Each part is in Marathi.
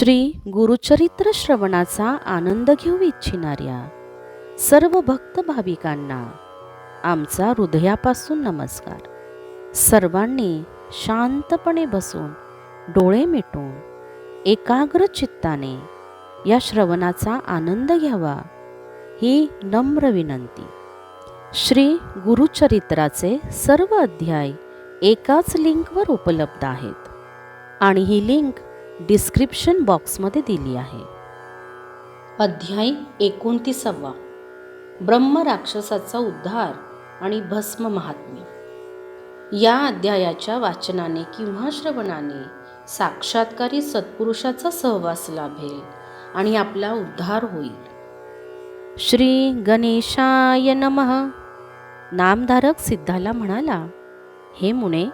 श्री गुरुचरित्र श्रवणाचा आनंद घेऊ इच्छिणाऱ्या सर्व भक्त भाविकांना आमचा हृदयापासून नमस्कार. सर्वांनी शांतपणे बसून डोळे मिटून एकाग्र चित्ताने या श्रवणाचा आनंद घ्यावा ही नम्र विनंती. श्री गुरुचरित्राचे सर्व अध्याय एकाच लिंकवर उपलब्ध आहेत आणि ही लिंक डिस्क्रिप्शन बॉक्समध्ये दिली आहे. अध्याय 29. ब्रह्म राक्षसाचा उद्धार आणि भस्म महात्म्य. या अध्यायाच्या वाचनाने किंवा श्रवणाने साक्षात्कारी सत्पुरुषाचा सहवास लाभेल आणि आपला उद्धार होईल. श्री गणेशाय नमः. नामधारक सिद्धाला म्हणाला, हे मुने,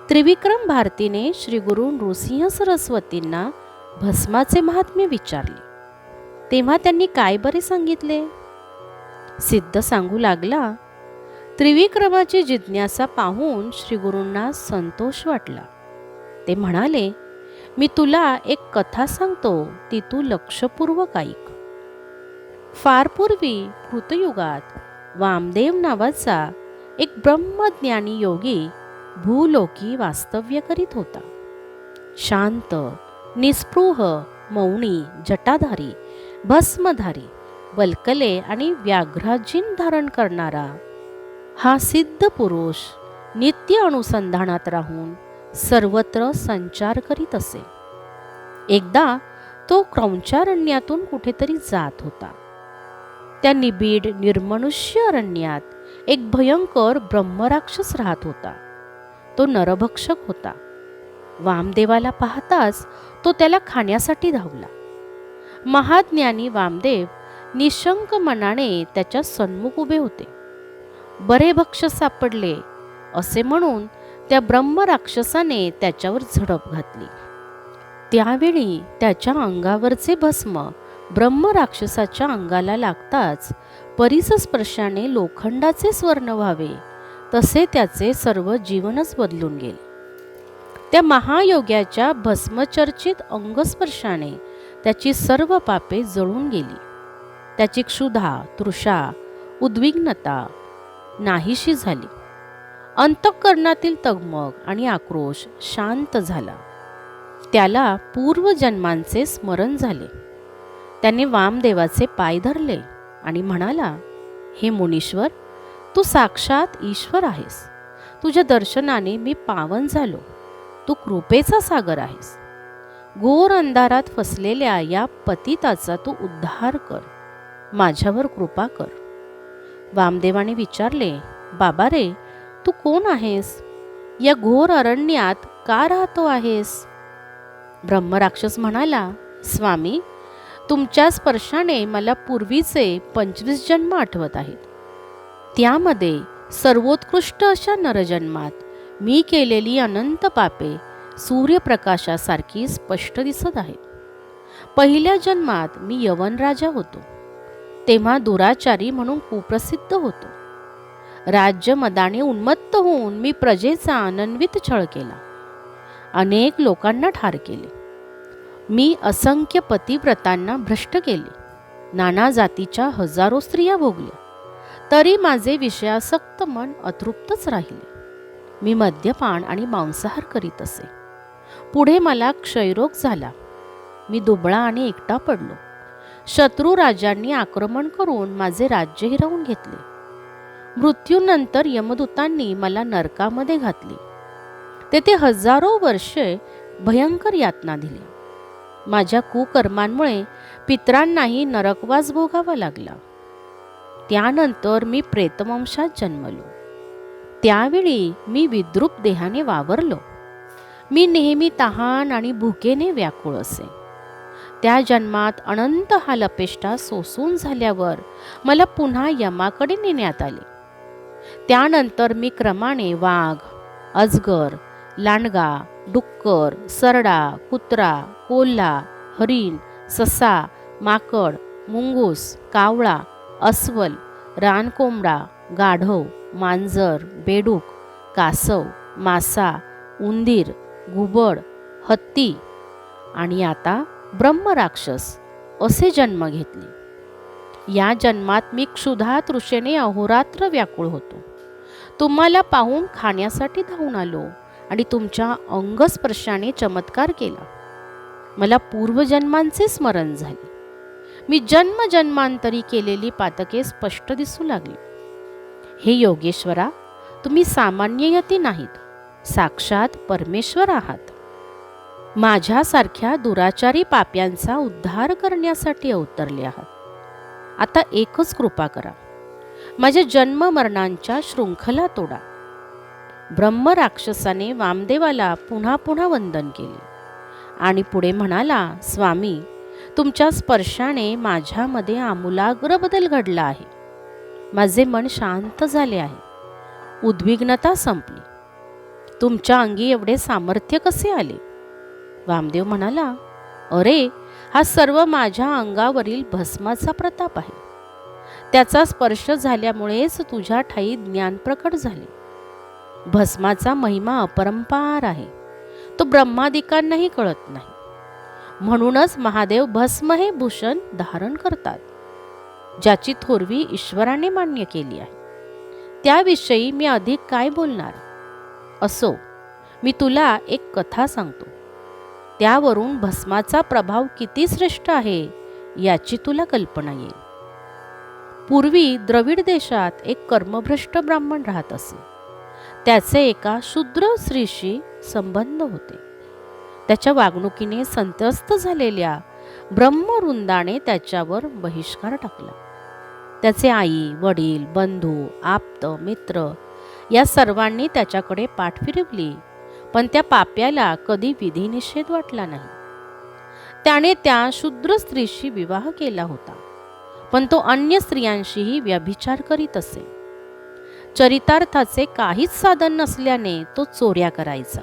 त्रिविक्रम भारतीने श्री गुरु नृसिंह सरस्वतींना भस्माचे महात्म्य विचारले तेव्हा त्यांनी काय बरे सांगितले? सिद्ध सांगू लागला, त्रिविक्रमाची जिज्ञासा पाहून श्री गुरूंना संतोष वाटला. ते म्हणाले, मी तुला एक कथा सांगतो, ती तू लक्षपूर्वक ऐक. फार पूर्वी कृतयुगात वामदेव नावाचा एक ब्रह्मज्ञानी योगी भूलोकी वास्तव्य करीत होता. शांत, निस्पृह, मौनी, जटाधारी, भस्मधारी, वल्कले आणि व्याघ्राजीन धारण करणारा हा सिद्ध पुरुष नित्य अनुसंधानात राहून सर्वत्र संचार करीत असे. एकदा तो क्रौंचारण्यातून कुठेतरी जात होता. त्या निबिड निर्मनुष्य अरण्यात एक भयंकर ब्रह्मराक्षस राहत होता. तो नरभक्षक होता. वामदेवाला पाहताच तो त्याला खाण्यासाठी धावला. महाज्ञानी वामदेव निशंक मनाने त्याच्या सन्मुख उभे होते. बरे भक्ष सापडले असे म्हणून त्या ब्रह्मराक्षसाने त्याच्यावर झडप घातली. त्यावेळी त्याच्या अंगावरचे भस्म ब्रह्मराक्षसाच्या अंगाला लागताच परिसस्पर्शाने लोखंडाचे स्वर्ण व्हावे तसे त्याचे सर्व जीवनच बदलून गेले. त्या महायोग्याच्या भस्मचर्चित अंगस्पर्शाने त्याची सर्व पापे जळून गेली. त्याची क्षुधा, तृषा, उद्विग्नता नाहीशी झाली. अंतःकरणातील तगमग आणि आक्रोश शांत झाला. त्याला पूर्वजन्मांचे स्मरण झाले. त्याने वामदेवाचे पाय धरले आणि म्हणाला, हे मुनीश्वर, तू साक्षात ईश्वर आहेस. तुझ्या दर्शनाने मी पावन झालो. तू कृपेचा सागर आहेस. घोर अंधारात फसलेल्या या पतिताचा तू उद्धार कर. माझ्यावर कृपा कर. वामदेवाने विचारले, बाबा रे, तू कोण आहेस? या घोर अरण्यात का राहतो आहेस? ब्रह्मराक्षस म्हणाला, स्वामी, तुमच्या स्पर्शाने मला पूर्वीचे 25 जन्म आठवत आहेत. त्यामध्ये सर्वोत्कृष्ट अशा नरजन्मात मी केलेली अनंत पापे सूर्यप्रकाशासारखी स्पष्ट दिसत आहेत. पहिल्या जन्मात मी यवन राजा होतो. तेव्हा दुराचारी म्हणून कुप्रसिद्ध होतो. राज्य मदाने उन्मत्त होऊन मी प्रजेचा अनन्वित छळ केला. अनेक लोकांना ठार केले. मी असंख्य पतिव्रतांना भ्रष्ट केले. नाना जातीच्या हजारो स्त्रिया भोगल्या. तरी माझे विषयासक्त मन अतृप्तच राहिले. मी मद्यपान आणि मांसाहार करीत असे. पुढे मला क्षयरोग झाला. मी दुबळा आणि एकटा पडलो. शत्रू राजांनी आक्रमण करून माझे राज्य हिरावून घेतले. मृत्यूनंतर यमदूतांनी मला नरकामध्ये घातले. तेथे हजारो वर्षे भयंकर यातना दिल्या. माझ्या कुकर्मांमुळे पितरांनाही नरकवास भोगावा लागला. त्यानंतर मी प्रेतवंशात जन्मलो. त्यावेळी मी विद्रूप देहाने वावरलो. मी नेहमी तहान आणि भुकेने व्याकुळ असे. त्या जन्मात अनंत हालअपेष्टा सोसून झाल्यावर मला पुन्हा यमाकडे नेण्यात आले. त्यानंतर मी क्रमाने वाघ, अजगर, लांडगा, डुक्कर, सरडा, कुत्रा, कोल्हा, हरिण, ससा, माकड, मुंगूस, कावळा, अस्वल, रानकोंबडा, गाढव, मांजर, बेडूक, कासव, मासा, उंदीर, घुबड, हत्ती आणि आता ब्रह्मराक्षस असे जन्म घेतले. या जन्मात मी क्षुधा तृषेने अहोरात्र व्याकुळ होतो. तुम्हाला पाहून खाण्यासाठी धावून आलो आणि तुमच्या अंगस्पर्शाने चमत्कार केला. मला पूर्वजन्मांचे स्मरण झाले. मी जन्मजन्मांतरी केलेली पातके स्पष्ट दिसू लागली. हे योगेश्वरा, तुम्ही सामान्य यती नाहीत, साक्षात परमेश्वर आहात. माझ्यासारख्या दुराचारी पाप्यांचा उद्धार करण्यासाठी अवतरले आहात. आता एकच कृपा करा, माझ्या जन्म मरणांच्या शृंखला तोडा. ब्रह्मराक्षसाने वामदेवाला पुन्हा पुन्हा वंदन केले आणि पुढे म्हणाला, स्वामी, तुमच्या स्पर्शाने माझ्यामध्ये आमूलाग्र बदल घडला आहे. माझे मन शांत झाले आहे. उद्विग्नता संपली. तुमच्या अंगी एवढे सामर्थ्य कसे आले? वामदेव म्हणाला, अरे, हा सर्व माझ्या अंगावरील भस्माचा प्रताप आहे. त्याचा स्पर्श झाल्यामुळेच तुझ्या ठाई ज्ञान प्रकट झाले. भस्माचा महिमा अपरंपार आहे. तो ब्रह्मादिकांनाही कळत नाही. म्हणूनच महादेव भस्म हे भूषण धारण करतात, ज्याची थोरवी ईश्वराने मान्य केली आहे. त्याविषयी मी अधिक काय बोलणार. असो, मी तुला एक कथा सांगतो. त्यावरून भस्माचा प्रभाव किती श्रेष्ठ आहे याची तुला कल्पना येईल. पूर्वी द्रविड देशात एक कर्मभ्रष्ट ब्राह्मण राहत असे. त्याचे एका शूद्र स्त्रीशी संबंध होते. त्याच्या वागणुकीने संत्रस्त झालेल्या ब्रह्मवृंदाने त्याच्यावर बहिष्कार टाकला. त्याचे आई, वडील, बंधू, आप्त, मित्र या सर्वांनी त्याच्याकडे पाठ फिरवली, पण त्या पाप्याला कधी विधिनिषेध वाटला नाही. त्याने त्या शूद्र स्त्रीशी विवाह केला होता, पण तो अन्य स्त्रियांशीही व्यभिचार करीत असे. चरितार्थाचे काहीच साधन नसल्याने तो चोऱ्या करायचा.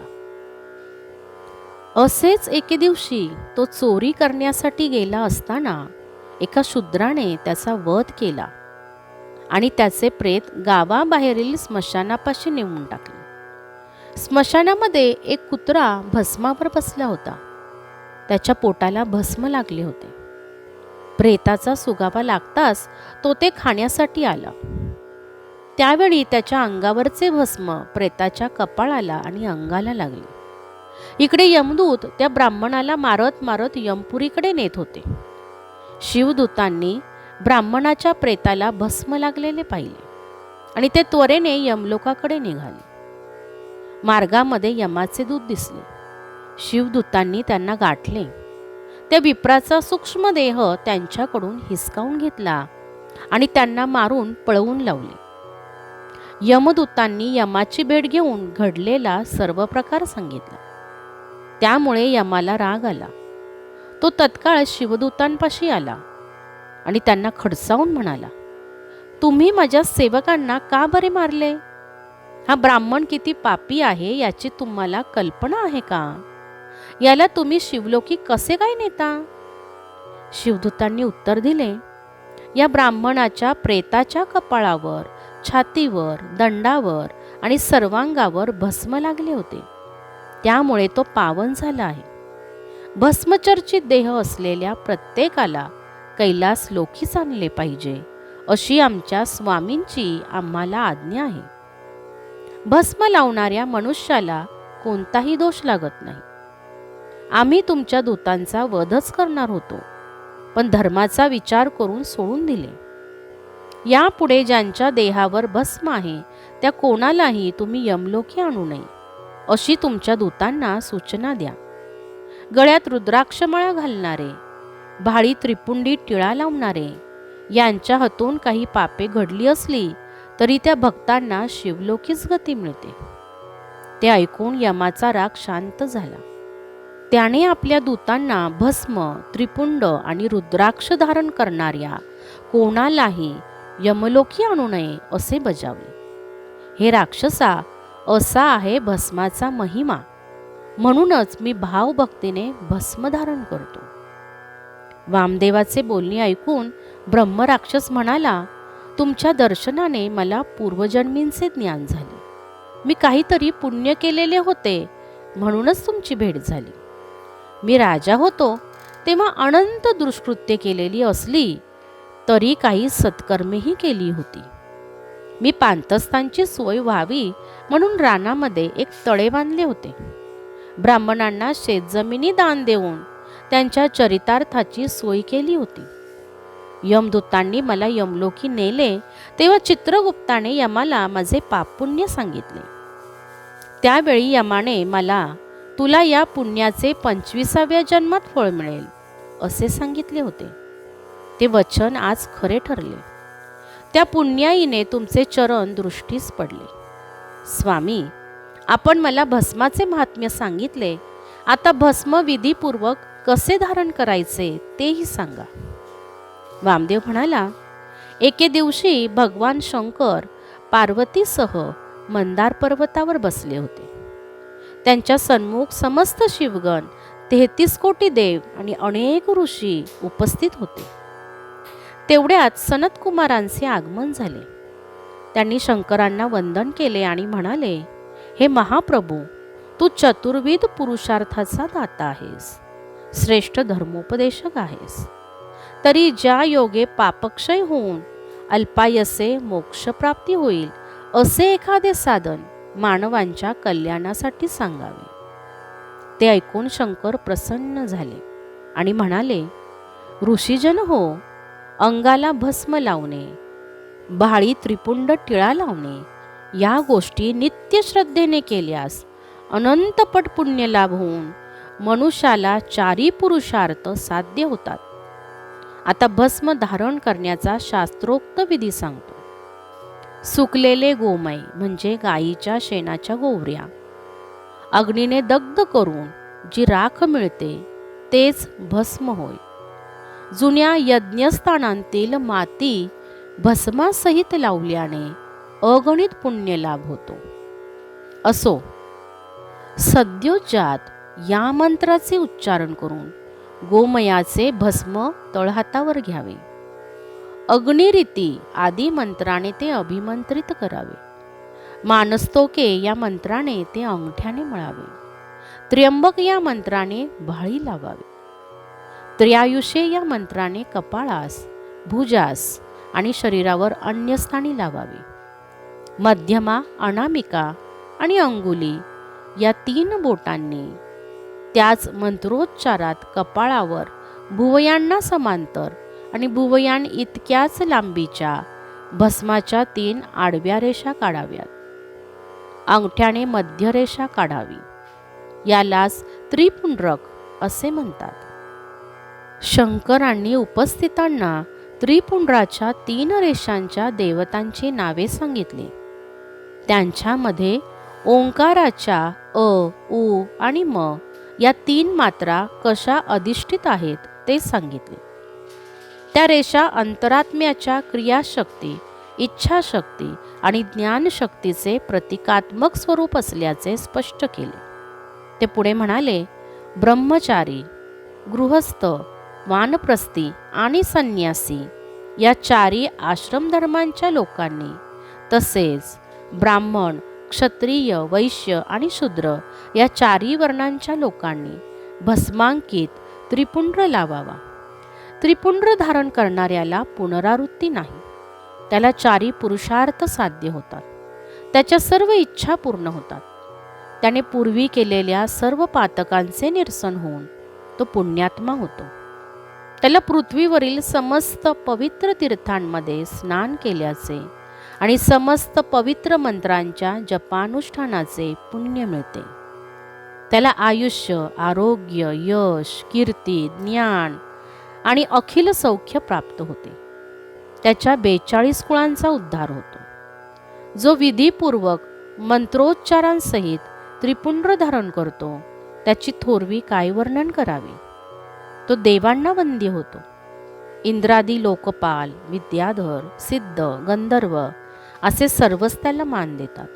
असेच एके दिवशी तो चोरी करण्यासाठी गेला असताना एका शूद्राने त्याचा वध केला आणि त्याचे प्रेत गावाबाहेरील स्मशानापाशी नेऊन टाकले. स्मशानामध्ये एक कुत्रा भस्मावर बसला होता. त्याच्या पोटाला भस्म लागले होते. प्रेताचा सुगावा लागताच तो ते खाण्यासाठी आला. त्यावेळी त्याच्या अंगावरचे भस्म प्रेताच्या कपाळाला आणि अंगाला लागले. इकडे यमदूत त्या ब्राह्मणाला मारत मारत यमपुरीकडे नेत होते. शिवदूतांनी ब्राह्मणाच्या प्रेताला भस्म लागलेले पाहिले आणि ते त्वरेने यमलोकाकडे निघाले. मार्गामध्ये यमाचे दूत दिसले. शिवदूतांनी त्यांना गाठले. त्या विप्राचा सूक्ष्म देह त्यांच्याकडून हिसकावून घेतला आणि त्यांना मारून पळवून लावले. यमदूतांनी यमाची भेट घेऊन घडलेला सर्व प्रकार सांगितला. त्यामुळे यमाला राग आला. तो तत्काळ शिवदूतांपाशी आला आणि त्यांना खडसावून म्हणाला, तुम्ही माझ्या सेवकांना का बरे मारले? हा ब्राह्मण किती पापी आहे याची तुम्हाला कल्पना आहे का? याला तुम्ही शिवलोकी कसे काय नेता? शिवदूतांनी उत्तर दिले, या ब्राह्मणाच्या प्रेताच्या कपाळावर, छातीवर, दंडावर आणि सर्वांगावर भस्म लागले होते. त्यामुळे तो पावन झाला आहे. भस्मचर्चित देह असलेल्या प्रत्येकाला कैलास लोकीच आणले पाहिजे, अशी आमच्या स्वामींची आम्हाला आज्ञा आहे. भस्म लावणाऱ्या मनुष्याला कोणताही दोष लागत नाही. आम्ही तुमच्या दूतांचा वधच करणार होतो, पण धर्माचा विचार करून सोडून दिले. यापुढे ज्यांच्या देहावर भस्म आहे त्या कोणालाही तुम्ही यमलोकी आणू नये, अशी तुमच्या दूतांना सूचना द्या. गळ्यात रुद्राक्षमाळा घालणारे, भाळी त्रिपुंडी टिळा लावणारे यांच्या हातून काही पापे घडली असली तरी त्या भक्तांना शिवलोकीच गती मिळते. ते ऐकून यमाचा राग शांत झाला. त्याने आपल्या दूतांना भस्म, त्रिपुंड आणि रुद्राक्ष धारण करणाऱ्या कोणालाही यमलोकी आणू नये असे बजावले. हे राक्षसा, असा आहे भस्माचा महिमा. म्हणूनच मी भावभक्तीने भस्म धारण करतो. वामदेवाचे बोलणे ऐकून ब्रह्मराक्षस म्हणाला, तुमच्या दर्शनाने मला पूर्वजन्मींचे ज्ञान झाले. मी काहीतरी पुण्य केलेले होते, म्हणूनच तुमची भेट झाली. मी राजा होतो तेव्हा अनंत दुष्कृत्य केलेली असली तरी काही सत्कर्मेही केली होती. मी पांतस्थानची सोय व्हावी म्हणून रानामध्ये एक तळे बांधले होते. ब्राह्मणांना शेतजमिनी दान देऊन त्यांच्या चरितार्थाची सोय केली होती. यमदूतांनी मला यमलोकी नेले तेव्हा चित्रगुप्ताने यमाला माझे पापपुण्य सांगितले. त्यावेळी यमाने मला तुला या पुण्याचे 25व्या जन्मात फळ मिळेल असे सांगितले होते. ते वचन आज खरे ठरले. त्या पुण्याईने तुमचे चरण दृष्टीस पडले. स्वामी, आपण मला भस्माचे महात्म्य सांगितले, आता भस्म विधीपूर्वक कसे धारण करायचे तेही सांगा. वामदेव म्हणाला, एके दिवशी भगवान शंकर पार्वतीसह मंदार पर्वतावर बसले होते. त्यांच्या सन्मुख समस्त शिवगण, 33 कोटी देव आणि अनेक ऋषी उपस्थित होते. तेवढ्यात सनतकुमारांचे आगमन झाले. त्यांनी शंकरांना वंदन केले आणि म्हणाले, हे महाप्रभू, तू चतुर्विध पुरुषार्थाचा दाता आहेस, श्रेष्ठ धर्मोपदेशक आहेस. तरी ज्या योगे पापक्षय होऊन अल्पायसे मोक्षप्राप्ती होईल असे एखादे साधन मानवांच्या कल्याणासाठी सांगावे. ते ऐकून शंकर प्रसन्न झाले आणि म्हणाले, ऋषीजन हो, अंगाला भस्म लावणे, भाळी त्रिपुंड टिळा लावणे या गोष्टी नित्य श्रद्धेने केल्यास अनंतपट पुण्य लाभ होऊन मनुष्याला 4 पुरुषार्थ साध्य होतात. आता भस्म धारण करण्याचा शास्त्रोक्त विधी सांगतो. सुकलेले गोमय म्हणजे गायीच्या शेणाच्या गोवऱ्या अग्नीने दग्ध करून जी राख मिळते तेच भस्म होय. जुन्या यज्ञस्थानांतील माती भस्मासहित लावल्याने अगणित पुण्य लाभ होतो. असो, सद्योजात या मंत्राचे उच्चारण करून गोमयाचे भस्म तळहातावर घ्यावे. अग्निरीती आदी मंत्राने ते अभिमंत्रित करावे. मानस्तोके या मंत्राने ते अंगठ्याने मळावे. त्र्यंबक या मंत्राने भाळी लावावी. त्र्यायुषे या मंत्राने कपाळास, भुजास आणि शरीरावर अन्य स्थानी लावावी. मध्यमा, अनामिका आणि अंगुली या 3 बोटांनी त्याच मंत्रोच्चारात कपाळावर भुवयांना समांतर आणि भुवयान इतक्याच लांबीच्या भस्माच्या 3 आडव्या रेषा काढाव्यात. अंगठ्याने मध्यरेषा काढावी. यालाच त्रिपुंड्रक असे म्हणतात. शंकरांनी उपस्थितांना त्रिपुंड्राच्या 3 रेषांच्या देवतांची नावे सांगितली. त्यांच्यामध्ये ओंकाराच्या अ, उ आणि म या 3 मात्रा कशा अधिष्ठित आहेत ते सांगितले. त्या रेषा अंतरात्म्याच्या क्रियाशक्ती, इच्छाशक्ती आणि ज्ञानशक्तीचे प्रतिकात्मक स्वरूप असल्याचे स्पष्ट केले. ते पुढे म्हणाले, ब्रह्मचारी, गृहस्थ, वानप्रस्थी आणि संन्यासी या 4 आश्रमधर्मांच्या लोकांनी तसेच ब्राह्मण, क्षत्रिय, वैश्य आणि शूद्र या 4 वर्णांच्या लोकांनी भस्मांकित त्रिपुंड्र लावावा. त्रिपुंड्र धारण करणाऱ्याला पुनरावृत्ती नाही. त्याला 4 पुरुषार्थ साध्य होतात. त्याच्या सर्व इच्छा पूर्ण होतात. त्याने पूर्वी केलेल्या सर्व पातकांचे निरसन होऊन तो पुण्यात्मा होतो. त्याला पृथ्वीवरील समस्त पवित्र तीर्थांमध्ये स्नान केल्याचे आणि समस्त पवित्र मंत्रांच्या जपानुष्ठानाचे पुण्य मिळते. त्याला आयुष्य, आरोग्य, यश, कीर्ती, ज्ञान आणि अखिल सौख्य प्राप्त होते. त्याच्या 42 कुळांचा उद्धार होतो. जो विधीपूर्वक मंत्रोच्चारांसहित त्रिपुंड्र धारण करतो त्याची थोरवी काय वर्णन करावी. तो देवांना वंद्य होतो. इंद्रादी लोकपाल, विद्याधर, सिद्ध, गंधर्व असे सर्वच त्याला मान देतात.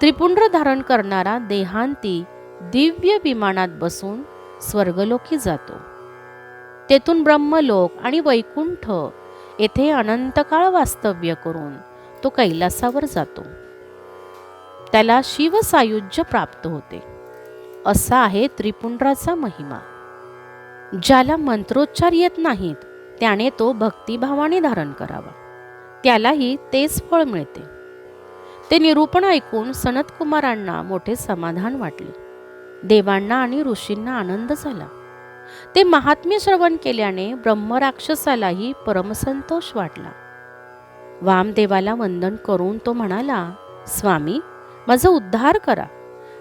त्रिपुंड्र धारण करणारा देहांती दिव्य विमानात बसून स्वर्गलोकी जातो. तेथून ब्रह्मलोक आणि वैकुंठ येथे अनंतकाळ वास्तव्य करून तो कैलासावर जातो. त्याला शिवसायुज्य प्राप्त होते. असा आहे त्रिपुंड्राचा महिमा. ज्याला मंत्रोच्चार येत नाहीत त्याने तो भक्तिभावाने धारण करावा, त्यालाही तेच फळ मिळते. ते निरूपण ऐकून सनतकुमारांना मोठे समाधान वाटले. देवांना आणि ऋषींना आनंद झाला. ते महात्म्य श्रवण केल्याने ब्रह्मराक्षसालाही परमसंतोष वाटला. वामदेवाला वंदन करून तो म्हणाला, स्वामी, माझा उद्धार करा,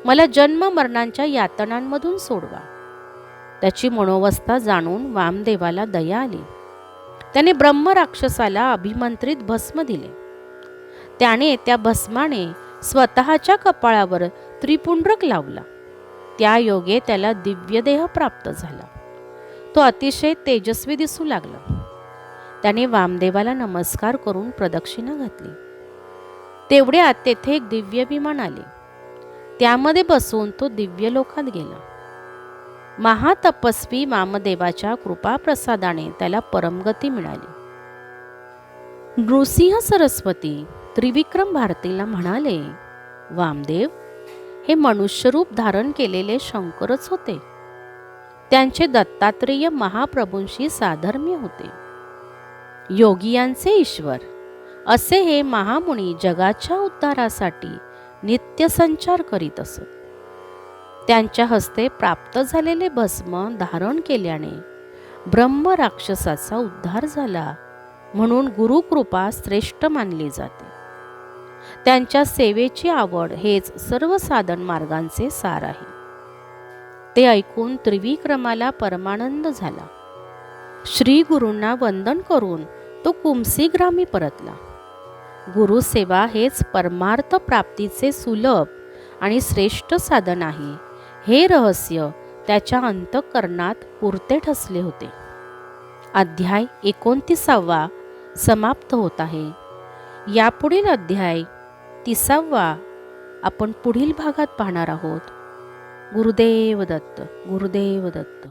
मला जन्म मरणांच्या यातनांमधून सोडवा. त्याची मनोवस्था जाणून वामदेवाला दया आली. त्याने ब्रह्मराक्षसाला अभिमंत्रित भस्म दिले. त्याने त्या भस्माने स्वतःच्या कपाळावर त्रिपुंड्रक लावला. त्या योगे त्याला दिव्यदेह प्राप्त झाला. तो अतिशय तेजस्वी दिसू लागला. त्याने वामदेवाला नमस्कार करून प्रदक्षिणा घातली. तेवढ्यात तेथे एक दिव्य विमान आले. त्यामध्ये बसून तो दिव्य लोकात गेला. महातपस्वी वामदेवाच्या कृपाप्रसादाने त्याला परमगती मिळाली. नृसिंह सरस्वती त्रिविक्रम भारतीला म्हणाले, वामदेव हे मनुष्यरूप धारण केलेले शंकरच होते. त्यांचे दत्तात्रेय महाप्रभूंशी साधर्म्य होते. योगियांचे ईश्वर असे हे महामुनी जगाच्या उद्धारासाठी नित्य संचार करीत असत. त्यांच्या हस्ते प्राप्त झालेले भस्म धारण केल्याने ब्रह्म राक्षसाचा उद्धार झाला, म्हणून गुरुकृपा श्रेष्ठ मानली जाते. त्यांच्या सेवेची आवड हेच सर्व साधन मार्गांचे सार आहे. ते ऐकून त्रिविक्रमाला परमानंद झाला. श्री गुरूंना वंदन करून तो कुमसीग्रामी परतला. गुरुसेवा हेच परमार्थ प्राप्तीचे सुलभ आणि श्रेष्ठ साधन आहे, हे रहस्य त्याच्या अंतःकरणात पुरते ठसले होते. अध्याय 29 समाप्त होत आहे. यापुढील अध्याय 30 आपण पुढील भागात पाहणार आहोत. गुरुदेव दत्त. गुरुदेव दत्त.